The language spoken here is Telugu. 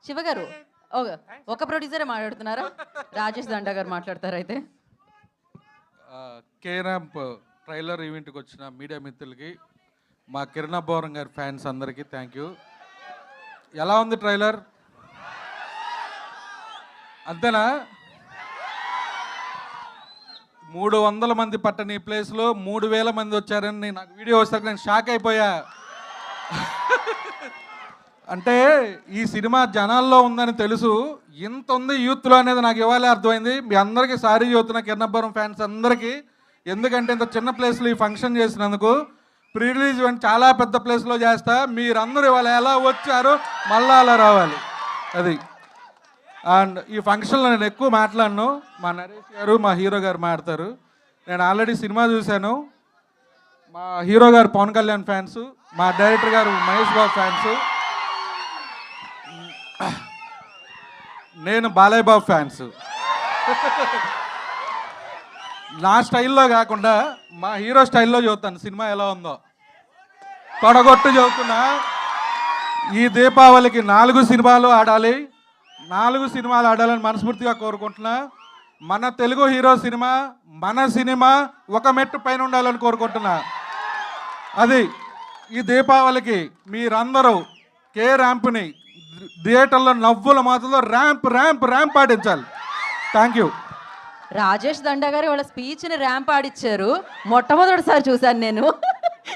శివగారు ఒక ప్రొడ్యూసరే మాట్లాడుతున్నారా? రాజేష్ దండా గారు మాట్లాడతారు అయితే. కేరాంప్ ట్రైలర్ ఈవెంట్కి వచ్చిన మీడియా మిత్రులకి, మా కిరణ్ అబ్బవరం గారి ఫ్యాన్స్ అందరికీ థ్యాంక్ యూ. ఎలా ఉంది ట్రైలర్? అంతేనా? 300 మంది పట్టని ఈ ప్లేస్లో 3000 మంది వచ్చారని నాకు వీడియో వస్తాక నేను షాక్ అయిపోయా. అంటే ఈ సినిమా జనాల్లో ఉందని తెలుసు, ఇంత ఉంది యూత్లో అనేది నాకు ఇవాళే అర్థమైంది. మీ అందరికీ సారీ చెబుతున్నా కిరణబ్బవరం ఫ్యాన్స్ అందరికీ. ఎందుకంటే ఇంత చిన్న ప్లేస్లో ఈ ఫంక్షన్ చేసినందుకు. ప్రీ రిలీజ్ ఈవెంట్ చాలా పెద్ద ప్లేస్లో చేస్తా. మీరందరూ ఇవాళ ఎలా వచ్చారో మళ్ళీ అలా రావాలి. అది. అండ్ ఈ ఫంక్షన్లో నేను ఎక్కువ మాట్లాడను, మా నరేష్ గారు మా హీరో గారు మాట్లాడతారు. నేను ఆల్రెడీ సినిమా చూశాను. మా హీరో గారు పవన్ కళ్యాణ్ ఫ్యాన్స్, మా డైరెక్టర్ గారు మహేష్ బాబు ఫ్యాన్స్, నేను బాలయ్య బాబు ఫ్యాన్స్. నా స్టైల్లో కాకుండా మా హీరో స్టైల్లో చూస్తాను సినిమా ఎలా ఉందో. తొడగొట్టు చదువుతున్నా. ఈ దీపావళికి 4 సినిమాలు ఆడాలి, 4 సినిమాలు ఆడాలని మనస్ఫూర్తిగా కోరుకుంటున్నా. మన తెలుగు హీరో సినిమా, మన సినిమా ఒక మెట్టు పైన ఉండాలని కోరుకుంటున్నా. అది ఈ దీపావళికి మీరందరూ కే ర్యాంప్ని థియేటర్లో నవ్వుల మాటలో ర్యాంప్ ర్యాంప్ ర్యాంప్ పాటించాలి. Thank you. రాజేష్ దండా గారు వాళ్ళ స్పీచ్ని ర్యాంప్ ఆడిచ్చారు. మొట్టమొదటిసారి చూశాను నేను.